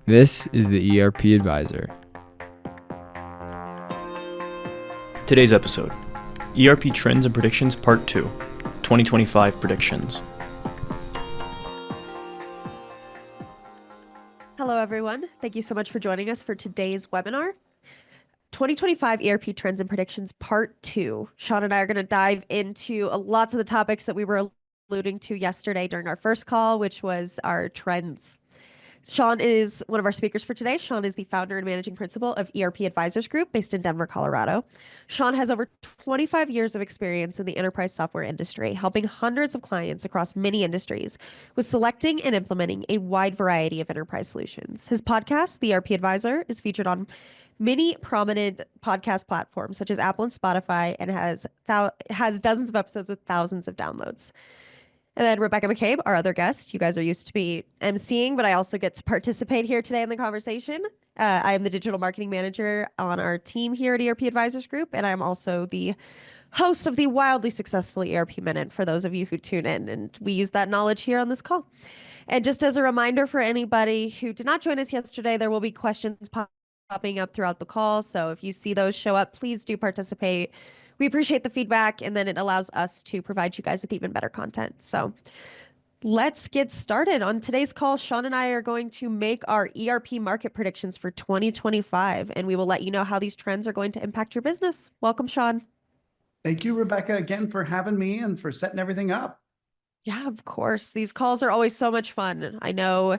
This is the ERP Advisor. Today's episode, ERP Trends and Predictions Part 2, 2025 Predictions. Hello, everyone. Thank you so much for joining us for today's webinar. 2025 ERP Trends and Predictions Part 2. Shawn and I are going to dive into lots of the topics that we were alluding to yesterday during our first call, which was our trends. Shawn is one of our speakers for today. Shawn is the founder and managing principal of ERP Advisors Group based in Denver, Colorado. Shawn has over 25 years of experience in the enterprise software industry, helping hundreds of clients across many industries with selecting and implementing a wide variety of enterprise solutions. His podcast, The ERP Advisor, is featured on many prominent podcast platforms such as Apple and Spotify and has dozens of episodes with thousands of downloads. And then Rebekah McCabe, our other guest. You guys are used to be emceeing, but I also get to participate here today in the conversation. I am the digital marketing manager on our team here at ERP Advisors Group, and I'm also the host of the wildly successful ERP Minute for those of you who tune in, and we use that knowledge here on this call. And just as a reminder for anybody who did not join us yesterday, there will be questions popping up throughout the call, so if you see those show up, please do participate. We appreciate the feedback, and then it allows us to provide you guys with even better content. So let's get started. On today's call, Shawn and I are going to make our ERP market predictions for 2025, and we will let you know how these trends are going to impact your business. Welcome, Shawn. Thank you, Rebekah, again for having me and for setting everything up. Yeah, of course. These calls are always so much fun. I know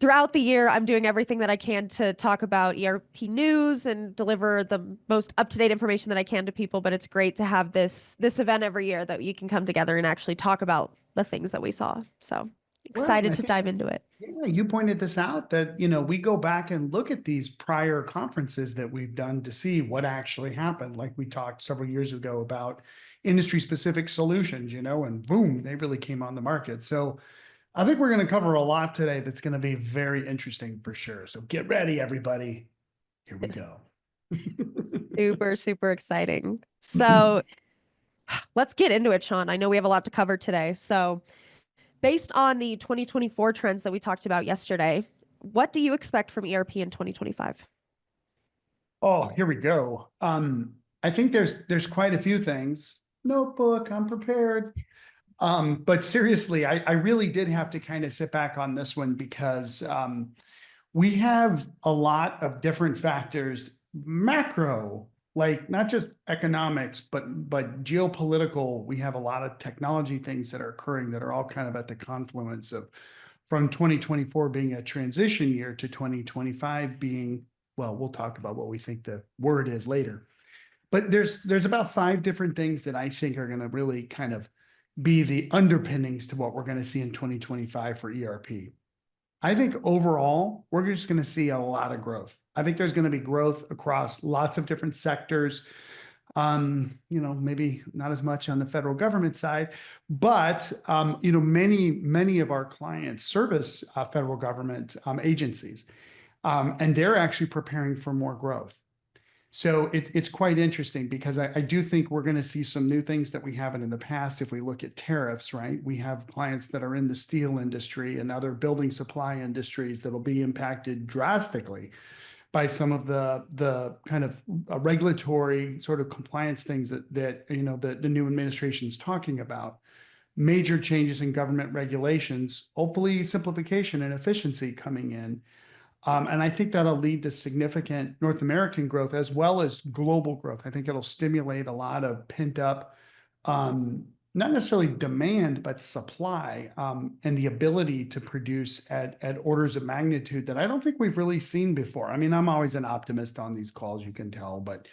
throughout the year, I'm doing everything that I can to talk about ERP news and deliver the most up-to-date information that I can to people. But it's great to have this event every year that you can come together and actually talk about the things that we saw. So excited to dive into it. Yeah, you pointed this out that, we go back and look at these prior conferences that we've done to see what actually happened. Like we talked several years ago about industry-specific solutions, and boom, they really came on the market. So I think we're going to cover a lot today that's going to be very interesting for sure. So get ready, everybody. Here we go. Super, super exciting. So let's get into it, Shawn. I know we have a lot to cover today. So based on the 2024 trends that we talked about yesterday, what do you expect from ERP in 2025? Oh, here we go. I think there's quite a few things. Notebook, I'm prepared. But seriously, I really did have to kind of sit back on this one because we have a lot of different factors, macro, like not just economics, but geopolitical. We have a lot of technology things that are occurring that are all kind of at the confluence of from 2024 being a transition year to 2025 being, well, we'll talk about what we think the word is later. But there's about 5 different things that I think are going to really kind of be the underpinnings to what we're going to see in 2025 for ERP. I think overall, we're just going to see a lot of growth. I think there's going to be growth across lots of different sectors. Maybe not as much on the federal government side, but many of our clients service federal government agencies, and they're actually preparing for more growth. So it's quite interesting because I do think we're going to see some new things that we haven't in the past. If we look at tariffs, right, we have clients that are in the steel industry and other building supply industries that'll be impacted drastically by some of the kind of regulatory sort of compliance things that the new administration is talking about. Major changes in government regulations, hopefully simplification and efficiency coming in. And I think that'll lead to significant North American growth as well as global growth. I think it'll stimulate a lot of pent up, not necessarily demand, but supply, and the ability to produce at orders of magnitude that I don't think we've really seen before. I mean, I'm always an optimist on these calls, you can tell, but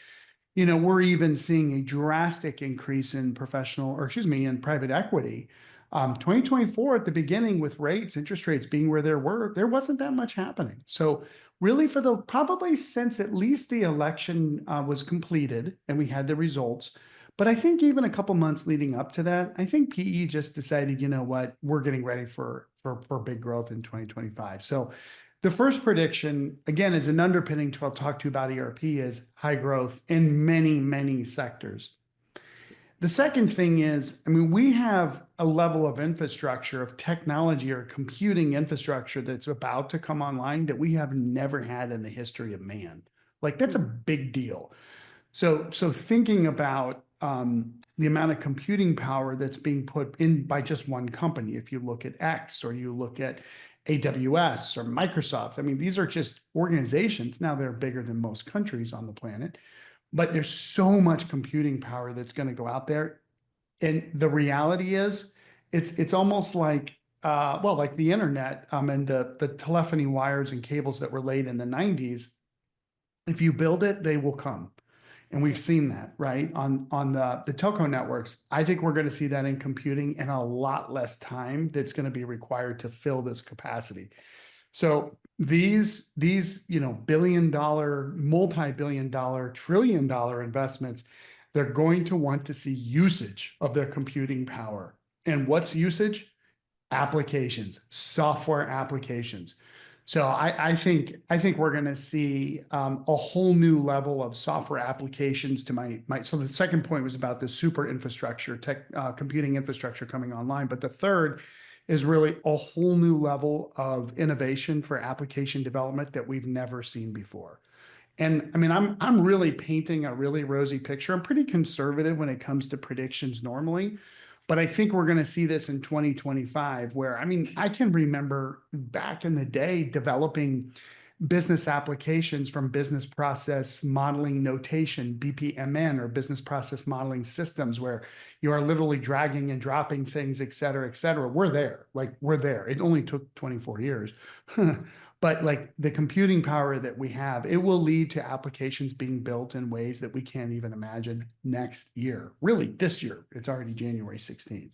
we're even seeing a drastic increase in in private equity. 2024 at the beginning with interest rates being where there wasn't that much happening. So really probably since at least the election was completed and we had the results, but I think even a couple months leading up to that, I think PE just decided, you know what, we're getting ready for big growth in 2025. So the first prediction, again, is an underpinning to what I'll talk to you about ERP is high growth in many, many sectors. The second thing is, I mean, we have a level of infrastructure, of technology or computing infrastructure that's about to come online that we have never had in the history of man. Like, that's a big deal. So thinking about the amount of computing power that's being put in by just one company, if you look at X or you look at AWS or Microsoft, I mean, these are just organizations. Now they're bigger than most countries on the planet, but there's so much computing power that's going to go out there. And the reality is, it's almost like well, like the internet and the telephony wires and cables that were laid in the 90s. If you build it, they will come. And we've seen that, right? On the telco networks. I think we're going to see that in computing in a lot less time that's going to be required to fill this capacity. So these billion-dollar, multi-billion-dollar, trillion-dollar investments, they're going to want to see usage of their computing power. And what's usage? Applications, software applications. So I think we're going to see a whole new level of software applications to my. So the second point was about the super infrastructure, computing infrastructure coming online. But the third is really a whole new level of innovation for application development that we've never seen before. And I mean, I'm really painting a really rosy picture. I'm pretty conservative when it comes to predictions normally, but I think we're going to see this in 2025, where, I mean, I can remember back in the day developing business applications from business process modeling notation, BPMN, or business process modeling systems, where you are literally dragging and dropping things, et cetera, et cetera. We're there. Like, we're there. It only took 24 years. But like the computing power that we have, it will lead to applications being built in ways that we can't even imagine next year. Really, this year. It's already January 16th.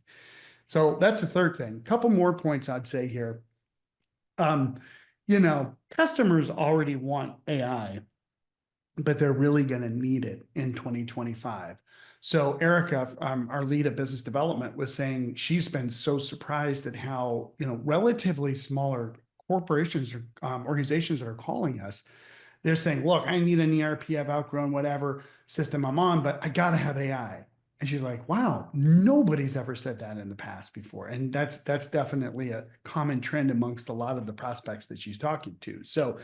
So that's the third thing. A couple more points I'd say here. Customers already want AI, but they're really going to need it in 2025. So Erica, our lead of business development, was saying she's been so surprised at how, relatively smaller corporations or organizations that are calling us. They're saying, look, I need an ERP. I've outgrown whatever system I'm on, but I got to have AI. And she's like, wow, nobody's ever said that in the past before. And that's definitely a common trend amongst a lot of the prospects that she's talking to. So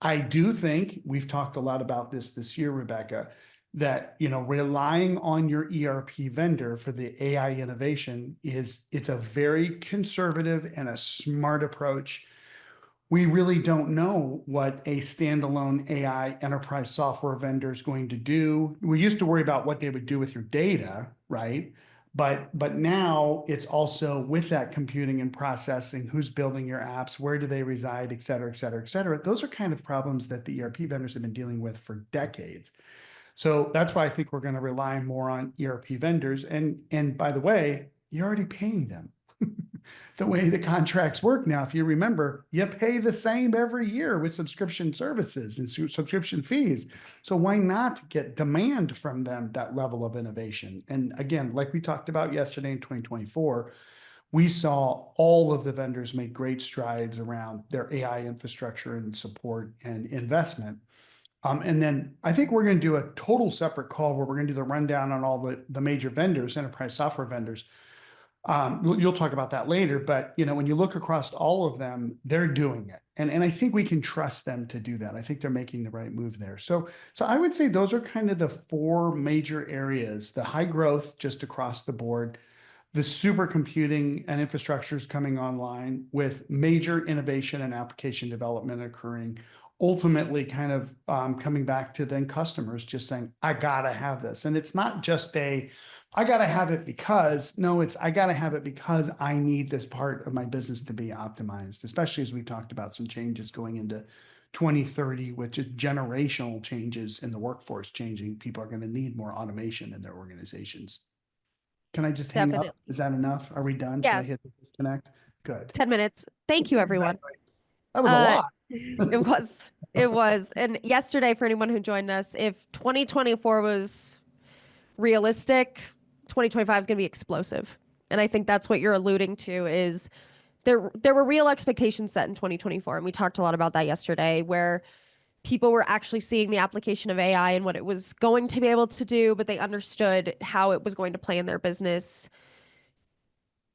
I do think we've talked a lot about this year, Rebekah, that, relying on your ERP vendor for the AI innovation it's a very conservative and a smart approach. We really don't know what a standalone AI enterprise software vendor is going to do. We used to worry about what they would do with your data, right? But now it's also with that computing and processing, who's building your apps, where do they reside, et cetera, et cetera, et cetera. Those are kind of problems that the ERP vendors have been dealing with for decades. So that's why I think we're going to rely more on ERP vendors. And by the way, you're already paying them. The way the contracts work now, if you remember, you pay the same every year with subscription services and subscription fees. So why not get demand from them, that level of innovation? And again, like we talked about yesterday in 2024, we saw all of the vendors make great strides around their AI infrastructure and support and investment. And then I think we're going to do a total separate call where we're going to do the rundown on all the major vendors, enterprise software vendors. You'll talk about that later, but when you look across all of them, they're doing it. And I think we can trust them to do that. I think they're making the right move there. So I would say those are kind of the four major areas: the high growth just across the board, the supercomputing and infrastructures coming online with major innovation and application development occurring, ultimately kind of coming back to then customers just saying, I gotta have this. And it's not just I got to have it because, no, it's I got to have it because I need this part of my business to be optimized, especially as we talked about some changes going into 2030, which is generational changes in the workforce changing. People are going to need more automation in their organizations. Can I just hang up? Definitely. Is that enough? Are we done? Yeah. Should I hit the disconnect? Good. 10 minutes. Thank you, everyone. Exactly. That was a lot. It was. And yesterday, for anyone who joined us, if 2024 was realistic, 2025 is going to be explosive. And I think that's what you're alluding to is there were real expectations set in 2024. And we talked a lot about that yesterday, where people were actually seeing the application of AI and what it was going to be able to do, but they understood how it was going to play in their business.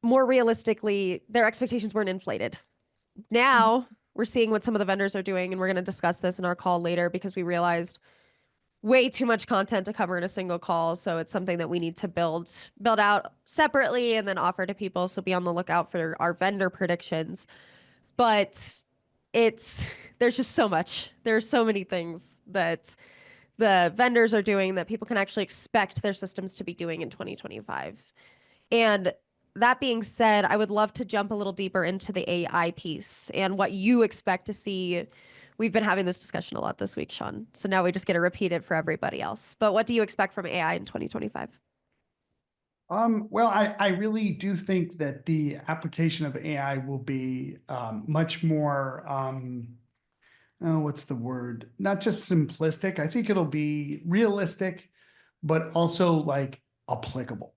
More realistically, their expectations weren't inflated. Now we're seeing what some of the vendors are doing, and we're going to discuss this in our call later because we realized way too much content to cover in a single call. So it's something that we need to build out separately and then offer to people. So be on the lookout for our vendor predictions. But there's just so much. There's so many things that the vendors are doing that people can actually expect their systems to be doing in 2025. And that being said, I would love to jump a little deeper into the AI piece and what you expect to see. We've been having this discussion a lot this week, Shawn. So now we just get to repeat it for everybody else. But what do you expect from AI in 2025? Well, I really do think that the application of AI will be much more, what's the word? Not just simplistic. I think it'll be realistic, but also like applicable.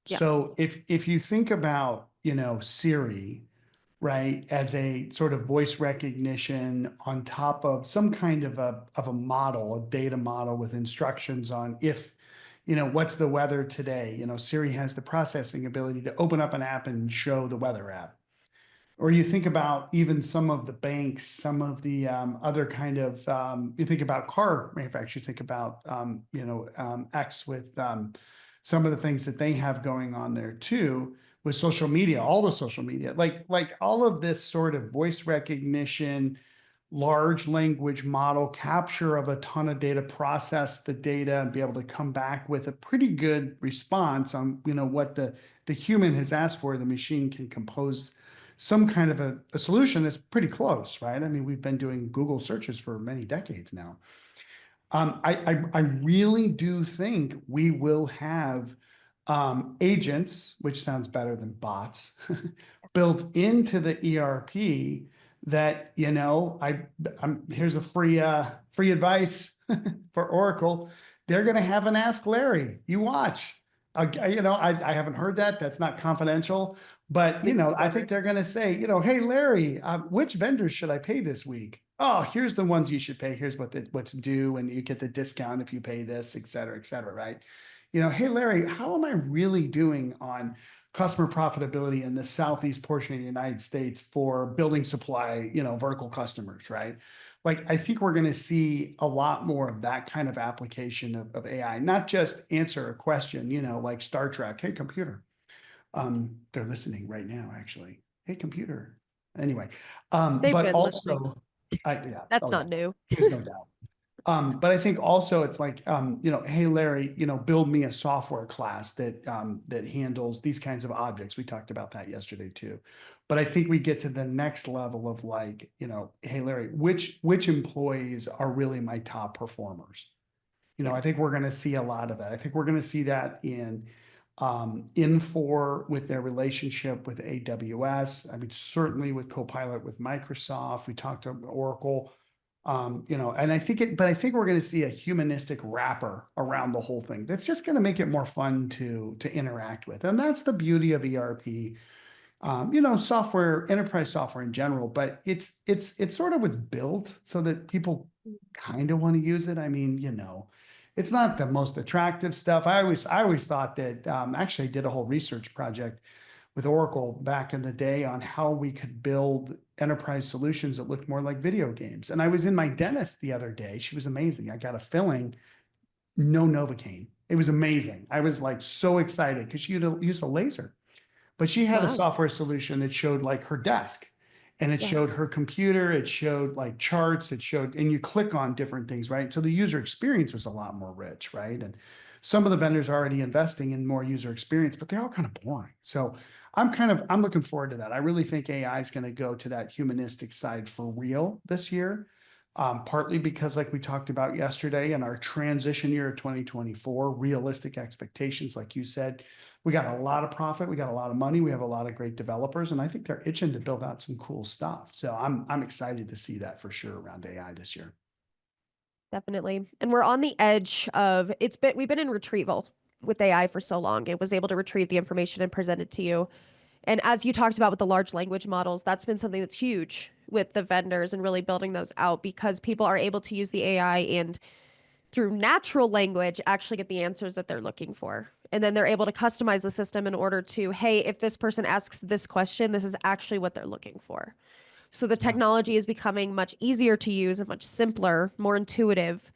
Yeah. So if you think about, Siri, right, as a sort of voice recognition on top of some kind of a model, a data model with instructions on if, what's the weather today? Siri has the processing ability to open up an app and show the weather app. Or you think about even some of the banks, some of the other kind of, you think about car manufacturers, you think about, X with some of the things that they have going on there too, with social media, all the social media, like all of this sort of voice recognition, large language model, capture of a ton of data, process the data, and be able to come back with a pretty good response on, what the human has asked for. The machine can compose some kind of a solution that's pretty close, right? I mean, we've been doing Google searches for many decades now. I really do think we will have agents, which sounds better than bots, built into the ERP that, here's a free for Oracle. They're going to have an Ask Larry. You watch. I haven't heard that. That's not confidential. But, I think they're going to say, hey, Larry, which vendors should I pay this week? Oh, here's the ones you should pay. Here's what's due, and you get the discount if you pay this, et cetera, right? Hey, Larry, how am I really doing on customer profitability in the southeast portion of the United States for building supply, vertical customers, right? Like, I think we're going to see a lot more of that kind of application of AI, not just answer a question, like Star Trek, hey, computer. They're listening right now, actually. Hey, computer. Anyway, They've but been listening. also, yeah, That's not new. there's no doubt. But I think also it's like, hey, Larry, build me a software class that handles these kinds of objects. We talked about that yesterday too. But I think we get to the next level of like, hey, Larry, which employees are really my top performers? I think we're going to see a lot of that. I think we're going to see that in Infor with their relationship with AWS. I mean, certainly with Copilot with Microsoft. We talked about Oracle. And I think but I think we're going to see a humanistic wrapper around the whole thing. That's just going to make it more fun to interact with. And that's the beauty of ERP, software, enterprise software in general, but it's sort of was built so that people kind of want to use it. I mean, it's not the most attractive stuff. I always thought that, actually I did a whole research project with Oracle back in the day on how we could build enterprise solutions that looked more like video games. And I was in my dentist the other day. She was amazing. I got a filling, no Novocaine. It was amazing. I was like so excited because she used a laser, but she had a software solution that showed like her desk, and it showed her computer. It showed like charts. And you click on different things, right? So the user experience was a lot more rich, right? And some of the vendors are already investing in more user experience, but they're all kind of boring. So I'm looking forward to that. I really think AI is going to go to that humanistic side for real this year. Partly because, like we talked about yesterday, in our transition year of 2024, realistic expectations, like you said, we got a lot of profit, we got a lot of money, we have a lot of great developers, and I think they're itching to build out some cool stuff. So I'm excited to see that for sure around AI this year. Definitely. And we're on the edge of we've been in retrieval with AI for so long. It was able to retrieve the information and present it to you. And as you talked about with the large language models, that's been something that's huge with the vendors and really building those out because people are able to use the AI and through natural language actually get the answers that they're looking for. And then they're able to customize the system in order to, hey, if this person asks this question, this is actually what they're looking for. So the technology is becoming much easier to use and much simpler, more intuitive.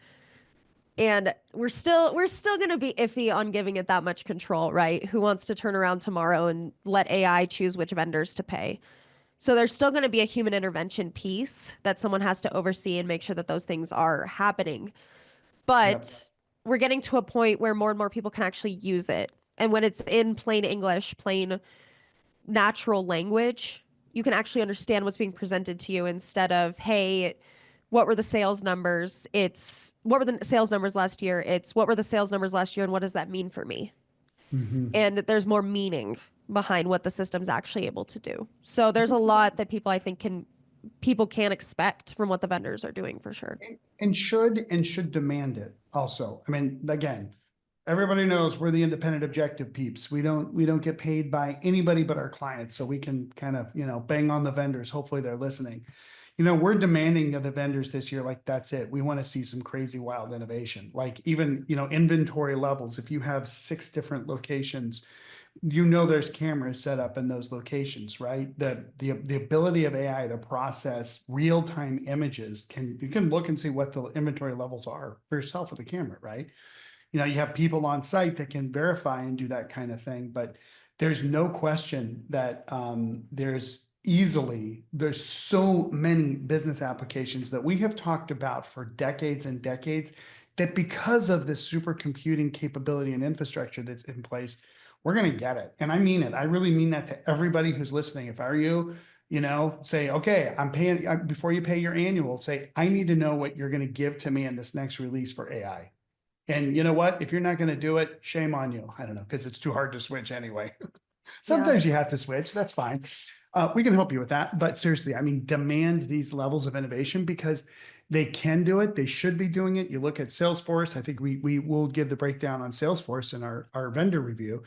And we're still going to be iffy on giving it that much control, right? Who wants to turn around tomorrow and let AI choose which vendors to pay? So there's still going to be a human intervention piece that someone has to oversee and make sure that those things are happening. But we're getting to a point where more and more people can actually use it. And when it's in plain English, plain natural language, you can actually understand what's being presented to you instead of, hey, what were the sales numbers? It's what were the sales numbers last year? It's what were the sales numbers last year and what does that mean for me? And there's more meaning behind what the system's actually able to do. So there's a lot that people I think people can expect from what the vendors are doing for sure. And should demand it also. I mean, again, everybody knows we're the independent objective peeps. We don't get paid by anybody but our clients. So we can kind of, bang on the vendors. Hopefully they're listening. We're demanding of the vendors this year, like, that's it. We want to see some crazy, wild innovation. Like even, inventory levels. If you have 6 different locations, there's cameras set up in those locations, right? The ability of AI to process real-time images you can look and see what the inventory levels are for yourself with the camera, right? You have people on site that can verify and do that kind of thing, but there's no question that there's so many business applications that we have talked about for decades and decades that because of this supercomputing capability and infrastructure that's in place, we're going to get it. And I mean it. I really mean that to everybody who's listening. If I were you, say, okay, I'm paying, before you pay your annual, say, I need to know what you're going to give to me in this next release for AI. And you know what? If you're not going to do it, shame on you. I don't know, because it's too hard to switch anyway. Sometimes you have to switch. That's fine. We can help you with that. But seriously, I mean, demand these levels of innovation because they can do it. They should be doing it. You look at Salesforce. I think we will give the breakdown on Salesforce in our vendor review.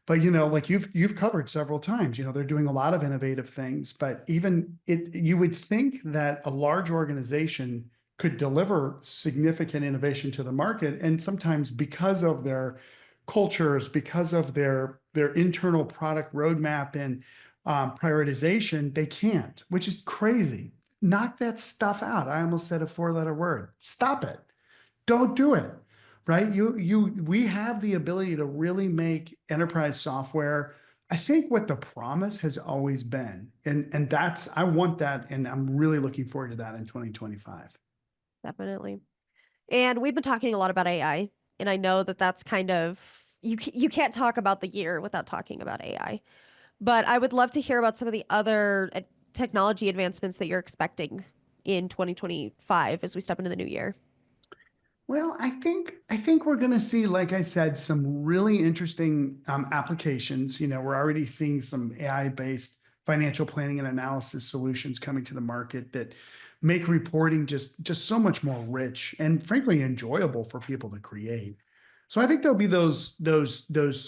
But like you've covered several times, they're doing a lot of innovative things. But even you would think that a large organization could deliver significant innovation to the market, and sometimes because of their cultures, because of their internal product roadmap and prioritization, they can't, which is crazy. Knock that stuff out. I almost said a 4-letter word. Stop it. Don't do it. Right? We have the ability to really make enterprise software. I think what the promise has always been, and I want that, and I'm really looking forward to that in 2025. Definitely. And we've been talking a lot about AI, and I know that that's kind of you can't talk about the year without talking about AI. But I would love to hear about some of the other technology advancements that you're expecting in 2025 as we step into the new year. Well, I think we're going to see, like I said, some really interesting applications. We're already seeing some AI-based financial planning and analysis solutions coming to the market that make reporting just so much more rich and frankly enjoyable for people to create. So I think there'll be those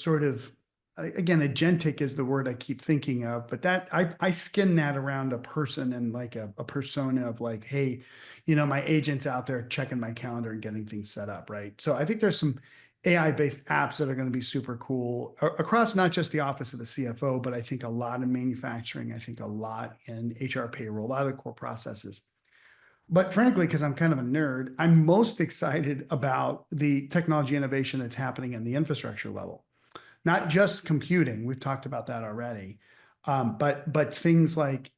sort of, again, agentic is the word I keep thinking of, but that I skin that around a person and like a persona of like, hey, my agent's out there checking my calendar and getting things set up, right? So I think there's some AI-based apps that are going to be super cool across not just the office of the CFO, but I think a lot in manufacturing, I think a lot in HR payroll, a lot of the core processes. But frankly, because I'm kind of a nerd, I'm most excited about the technology innovation that's happening in the infrastructure level. Not just computing, we've talked about that already, but things like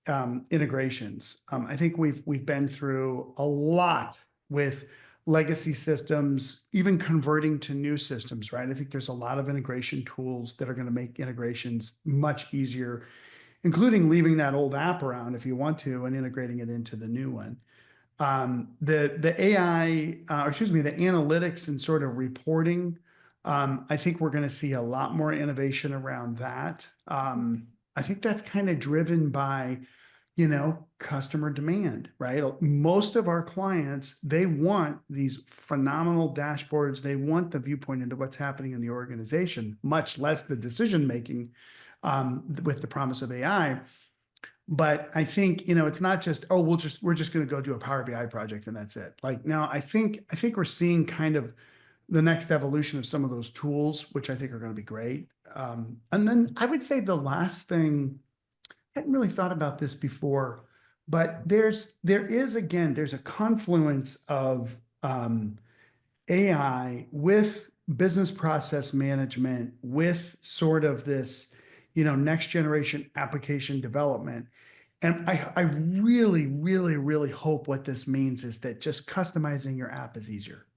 integrations. I think we've been through a lot with legacy systems, even converting to new systems, right? I think there's a lot of integration tools that are going to make integrations much easier, including leaving that old app around if you want to and integrating it into the new one. The AI, the analytics and sort of reporting. I think we're going to see a lot more innovation around that. I think that's kind of driven by, customer demand, right? Most of our clients, they want these phenomenal dashboards. They want the viewpoint into what's happening in the organization, much less the decision making with the promise of AI. But I think, it's not just, oh, we're just going to go do a Power BI project and that's it. Like, now I think we're seeing kind of the next evolution of some of those tools, which I think are going to be great. And then I would say the last thing, I hadn't really thought about this before, but there's a confluence of AI with business process management, with sort of this, next generation application development. And I really, really, really hope what this means is that just customizing your app is easier.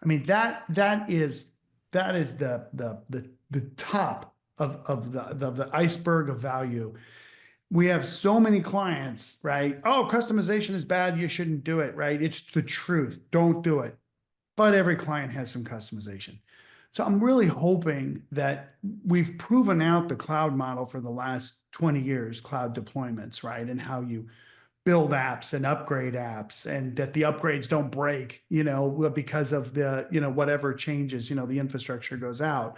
I mean, that is the top of the iceberg of value. We have so many clients, right? Oh, customization is bad. You shouldn't do it, right? It's the truth. Don't do it. But every client has some customization. So I'm really hoping that we've proven out the cloud model for the last 20 years, cloud deployments, right? And how you build apps and upgrade apps, and that the upgrades don't break, because of the, whatever changes, the infrastructure goes out.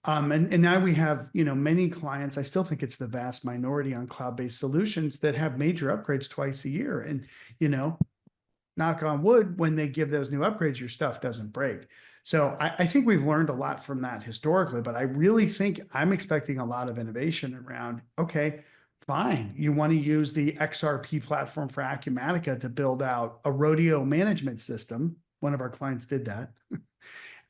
And now we have, many clients. I still think it's the vast minority on cloud-based solutions that have major upgrades twice a year. And, knock on wood, when they give those new upgrades, your stuff doesn't break. So I think we've learned a lot from that historically, but I really think I'm expecting a lot of innovation around, okay, fine. You want to use the XRP platform for Acumatica to build out a rodeo management system. One of our clients did that.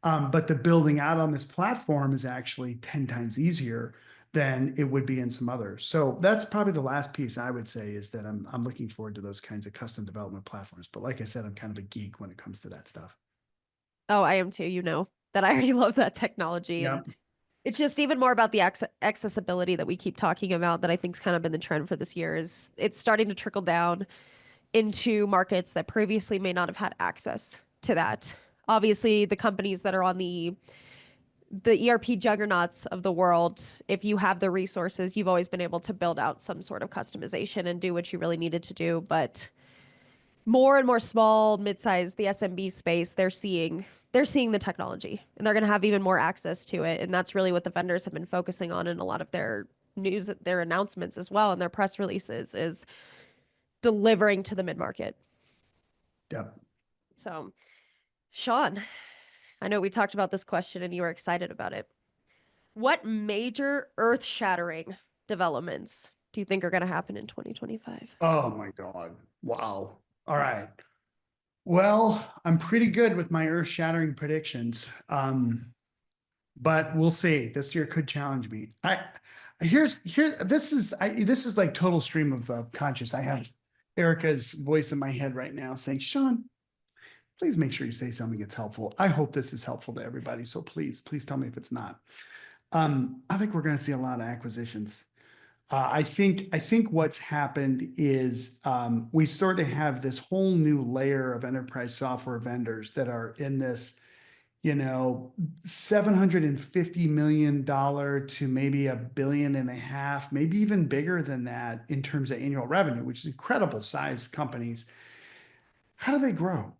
But the building out on this platform is actually 10 times easier than it would be in some others. So that's probably the last piece I would say, is that I'm looking forward to those kinds of custom development platforms. But like I said, I'm kind of a geek when it comes to that stuff. Oh, I am too. You know that I already love that technology. Yep. And it's just even more about the accessibility that we keep talking about, that I think's kind of been the trend for this year. Is it's starting to trickle down into markets that previously may not have had access to that. Obviously, the companies that are on the ERP juggernauts of the world, if you have the resources, you've always been able to build out some sort of customization and do what you really needed to do. But more and more small, mid-sized, the SMB space, they're seeing the technology, and they're going to have even more access to it. And that's really what the vendors have been focusing on in a lot of their news, their announcements as well, and their press releases, is delivering to the mid-market. Yep. So, Shawn, I know we talked about this question and you were excited about it. What major earth-shattering developments do you think are going to happen in 2025? Oh my God. Wow. All right. Well, I'm pretty good with my earth-shattering predictions. But we'll see. This year could challenge me. This is like total stream of conscious. I have Erica's voice in my head right now saying, Shawn, please make sure you say something that's helpful. I hope this is helpful to everybody. So please tell me if it's not. I think we're going to see a lot of acquisitions. I think what's happened is we sort of have this whole new layer of enterprise software vendors that are in this, $750 million to maybe $1.5 billion, maybe even bigger than that in terms of annual revenue, which is incredible size companies. How do they grow?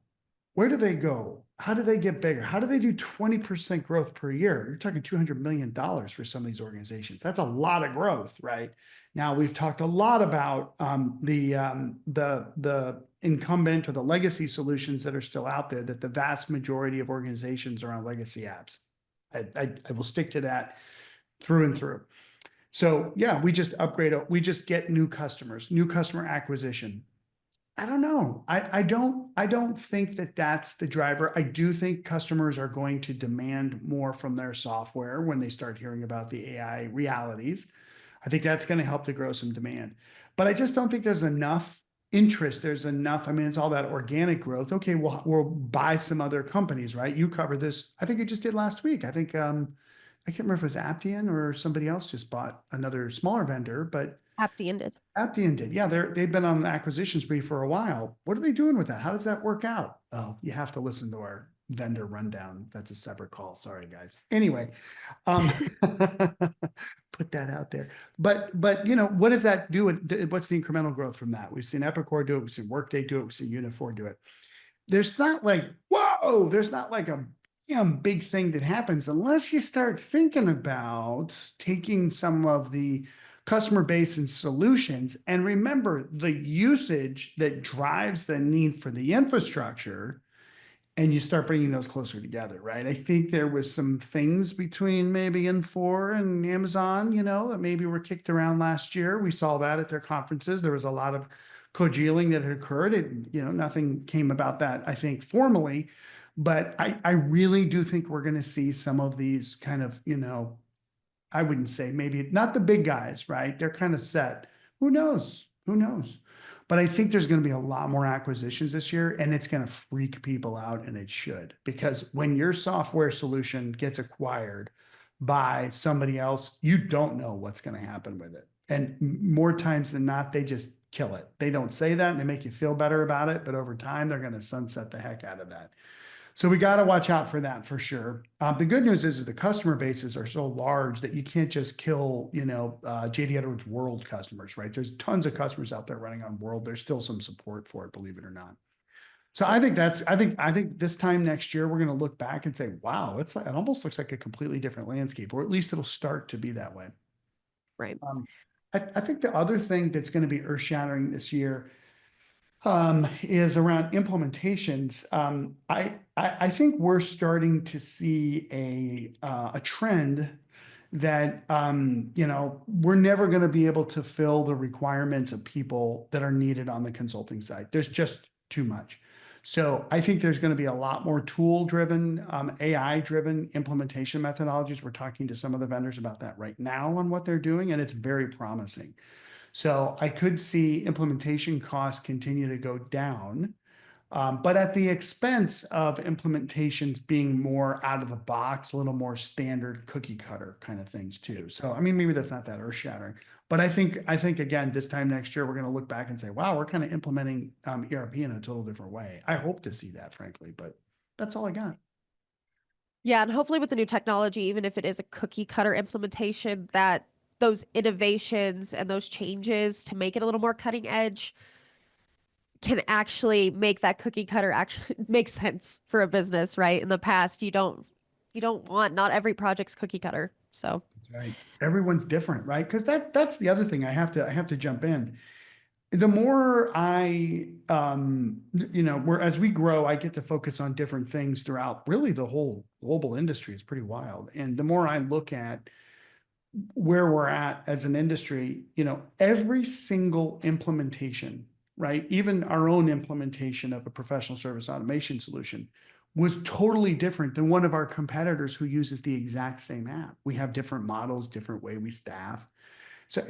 Where do they go? How do they get bigger? How do they do 20% growth per year? You're talking $200 million for some of these organizations. That's a lot of growth, right? Now, we've talked a lot about the incumbent or the legacy solutions that are still out there, that the vast majority of organizations are on legacy apps. I will stick to that through and through. So yeah, we just get new customers, new customer acquisition. I don't know. I don't think that that's the driver. I do think customers are going to demand more from their software when they start hearing about the AI realities. I think that's going to help to grow some demand. But I just don't think there's enough interest. There's enough. I mean, it's all that organic growth. Okay, we'll buy some other companies, right? You covered this. I think you just did last week. I think I can't remember if it was Aptian or somebody else just bought another smaller vendor, but Aptian did. Aptian did. Yeah, they've been on the acquisition spree for a while. What are they doing with that? How does that work out? Oh, you have to listen to our vendor rundown. That's a separate call. Sorry, guys. Anyway, put that out there. But what does that do? What's the incremental growth from that? We've seen Epicor do it. We've seen Workday do it. We've seen Unifor do it. There's not like, whoa, there's not like a big thing that happens unless you start thinking about taking some of the customer base and solutions. And remember, the usage that drives the need for the infrastructure, and you start bringing those closer together, right? I think there was some things between maybe Infor and Amazon, that maybe were kicked around last year. We saw that at their conferences. There was a lot of congealing that had occurred. Nothing came about that, I think, formally. But I really do think we're going to see some of these kind of, I wouldn't say maybe not the big guys, right? They're kind of set. Who knows? Who knows? But I think there's going to be a lot more acquisitions this year, and it's going to freak people out, and it should. Because when your software solution gets acquired by somebody else, you don't know what's going to happen with it. And more times than not, they just kill it. They don't say that, and they make you feel better about it, but over time, they're going to sunset the heck out of that. So we got to watch out for that for sure. The good news is the customer bases are so large that you can't just kill, JD Edwards World customers, right? There's tons of customers out there running on World. There's still some support for it, believe it or not. So I think this time next year, we're going to look back and say, wow, it almost looks like a completely different landscape, or at least it'll start to be that way. Right. I think the other thing that's going to be earth-shattering this year is around implementations. I think we're starting to see a trend that we're never going to be able to fill the requirements of people that are needed on the consulting side. There's just too much. So I think there's going to be a lot more tool-driven, AI-driven implementation methodologies. We're talking to some of the vendors about that right now on what they're doing, and it's very promising. So I could see implementation costs continue to go down, but at the expense of implementations being more out of the box, a little more standard cookie cutter kind of things too. So, I mean, maybe that's not that earth shattering, but I think again, this time next year, we're going to look back and say, wow, we're kind of implementing ERP in a total different way. I hope to see that, frankly, but that's all I got. Yeah. And hopefully with the new technology, even if it is a cookie cutter implementation, that those innovations and those changes to make it a little more cutting edge can actually make that cookie cutter actually make sense for a business, right? In the past, you don't want, not every project's cookie cutter. So that's right. Everyone's different, right? Because that's the other thing I have to jump in. The more as we grow, I get to focus on different things throughout really the whole global industry. It's pretty wild. And the more I look at where we're at as an industry, every single implementation, right? Even our own implementation of a professional service automation solution was totally different than one of our competitors who uses the exact same app. We have different models, different way we staff. So,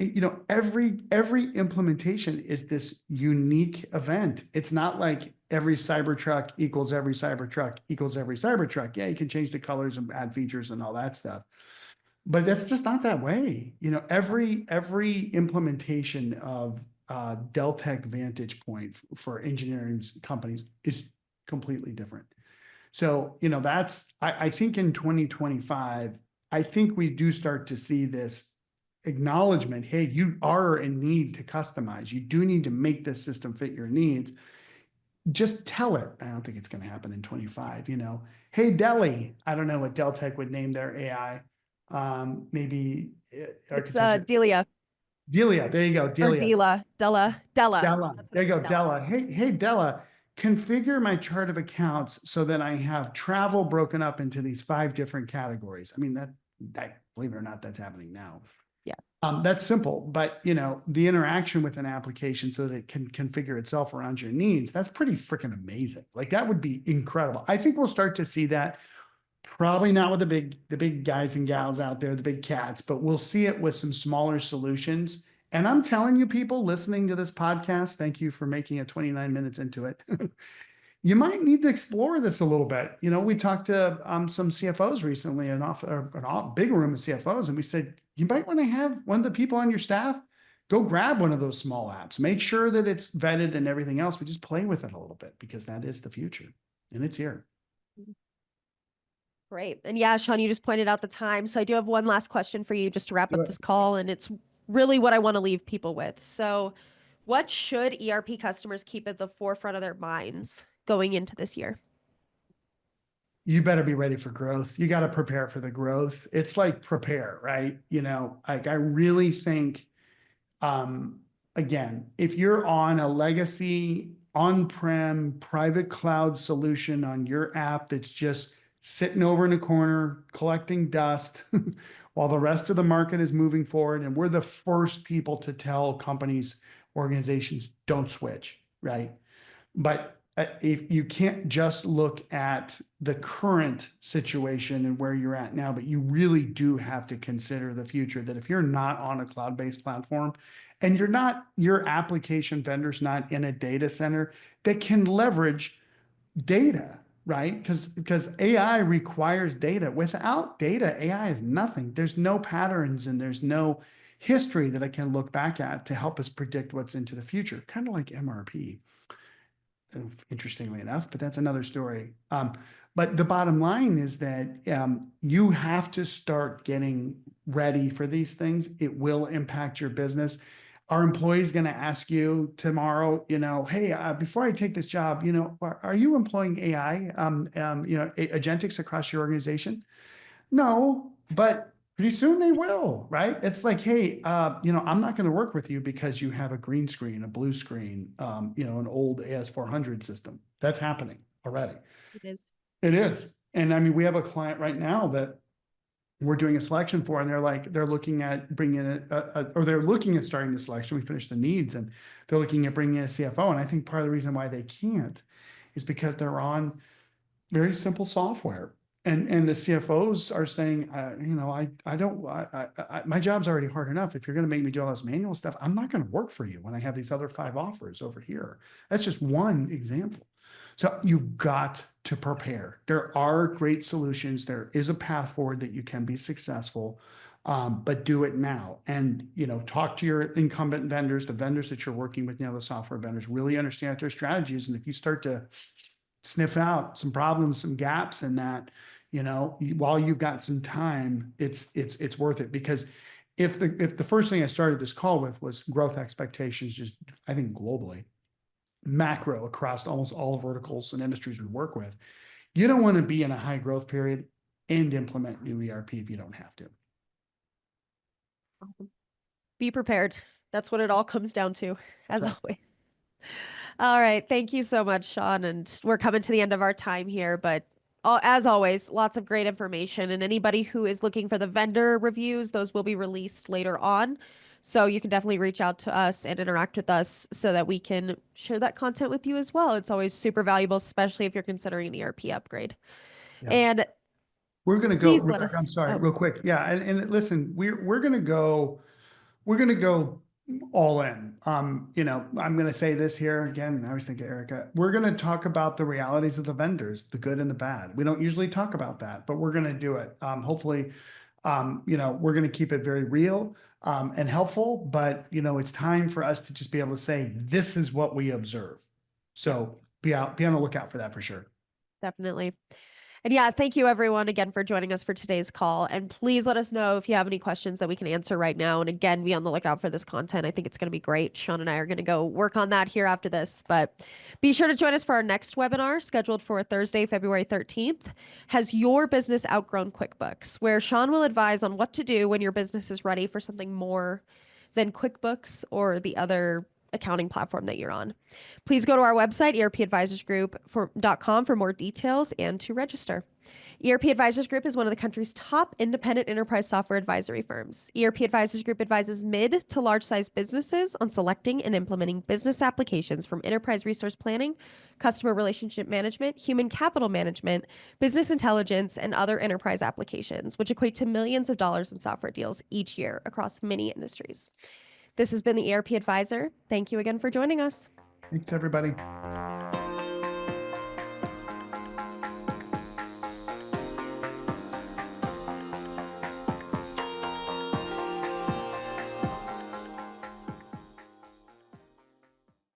every implementation is this unique event. It's not like every Cybertruck equals every Cybertruck equals every Cybertruck. Yeah, you can change the colors and add features and all that stuff. But that's just not that way. Every implementation of Deltek Vantage Point for engineering companies is completely different. So, I think in 2025, I think we do start to see this acknowledgement. Hey, you are in need to customize. You do need to make this system fit your needs. Just tell it. I don't think it's going to happen in 25. Hey, Deli. I don't know what Deltek would name their AI. Maybe it's Delia. Delia, there you go. Delia. Della. There you go, Della. Hey, Della, configure my chart of accounts so that I have travel broken up into these 5 different categories. I mean, that believe it or not, that's happening now. Yeah. That's simple, but the interaction with an application so that it can configure itself around your needs, that's pretty freaking amazing. Like that would be incredible. I think we'll start to see that. Probably not with the big guys and gals out there, the big cats, but we'll see it with some smaller solutions. And I'm telling you, people listening to this podcast, thank you for making it 29 minutes into it. You might need to explore this a little bit. We talked to some CFOs recently, a big room of CFOs, and we said, you might want to have one of the people on your staff go grab one of those small apps, make sure that it's vetted and everything else, but just play with it a little bit because that is the future and it's here. Great. And yeah, Shawn, you just pointed out the time. So I do have one last question for you just to wrap up this call. And it's really what I want to leave people with. So what should ERP customers keep at the forefront of their minds going into this year? You better be ready for growth. You got to prepare for the growth. It's like prepare, right? I really think Again, if you're on a legacy on-prem private cloud solution on your app that's just sitting over in a corner collecting dust while the rest of the market is moving forward, and we're the first people to tell companies, organizations, don't switch, right? But if you can't just look at the current situation and where you're at now, but you really do have to consider the future, that if you're not on a cloud-based platform and your application vendor's not in a data center that can leverage data, right? Because AI requires data. Without data, AI is nothing. There's no patterns and there's no history that I can look back at to help us predict what's into the future, kind of like MRP, interestingly enough, but that's another story. But the bottom line is that you have to start getting ready for these things. It will impact your business. Our employees going to ask you tomorrow, hey, before I take this job, are you employing AI, agentics across your organization? No, but pretty soon they will, right? It's like, hey, I'm not going to work with you because you have a green screen, a blue screen, an old AS400 system. That's happening already. It is. It is. And I mean, we have a client right now that we're doing a selection for, and they're looking at bringing they're looking at starting the selection. We finished the needs, and they're looking at bringing in a CFO. And I think part of the reason why they can't is because they're on very simple software. And the CFOs are saying, my job's already hard enough. If you're going to make me do all this manual stuff, I'm not going to work for you when I have these other 5 offers over here. That's just one example. So you've got to prepare. There are great solutions. There is a path forward that you can be successful, but do it now. And, talk to your incumbent vendors, the vendors that you're working with now, the software vendors, really understand their strategies. And if you start to sniff out some problems, some gaps in that, while you've got some time, it's worth it. Because if the first thing I started this call with was growth expectations, just I think globally, macro across almost all verticals and industries we work with, you don't want to be in a high growth period and implement new ERP if you don't have to. Be prepared. That's what it all comes down to, as Right. always. All right. Thank you so much, Shawn. And we're coming to the end of our time here, but as always, lots of great information. And anybody who is looking for the vendor reviews, those will be released later on. So you can definitely reach out to us and interact with us so that we can share that content with you as well. It's always super valuable, especially if you're considering an ERP upgrade. Yeah. And we're going to go, please let Rebekah, us- I'm sorry, oh. real quick. Yeah. And listen, we're going to go all in. I'm going to say this here again. I always think of Erica. We're going to talk about the realities of the vendors, the good and the bad. We don't usually talk about that, but we're going to do it. Hopefully, we're going to keep it very real and helpful, but it's time for us to just be able to say, this is what we observe. So be on the lookout for that for sure. Definitely. And yeah, thank you everyone again for joining us for today's call. And please let us know if you have any questions that we can answer right now. And again, be on the lookout for this content. I think it's going to be great. Shawn and I are going to go work on that here after this. But be sure to join us for our next webinar scheduled for Thursday, February 13th. Has your business outgrown QuickBooks? Where Shawn will advise on what to do when your business is ready for something more than QuickBooks or the other accounting platform that you're on. Please go to our website, erpadvisorsgroup.com, for more details and to register. ERP Advisors Group is one of the country's top independent enterprise software advisory firms. ERP Advisors Group advises mid to large-sized businesses on selecting and implementing business applications from enterprise resource planning, customer relationship management, human capital management, business intelligence, and other enterprise applications, which equate to millions of dollars in software deals each year across many industries. This has been the ERP Advisor. Thank you again for joining us. Thanks, everybody.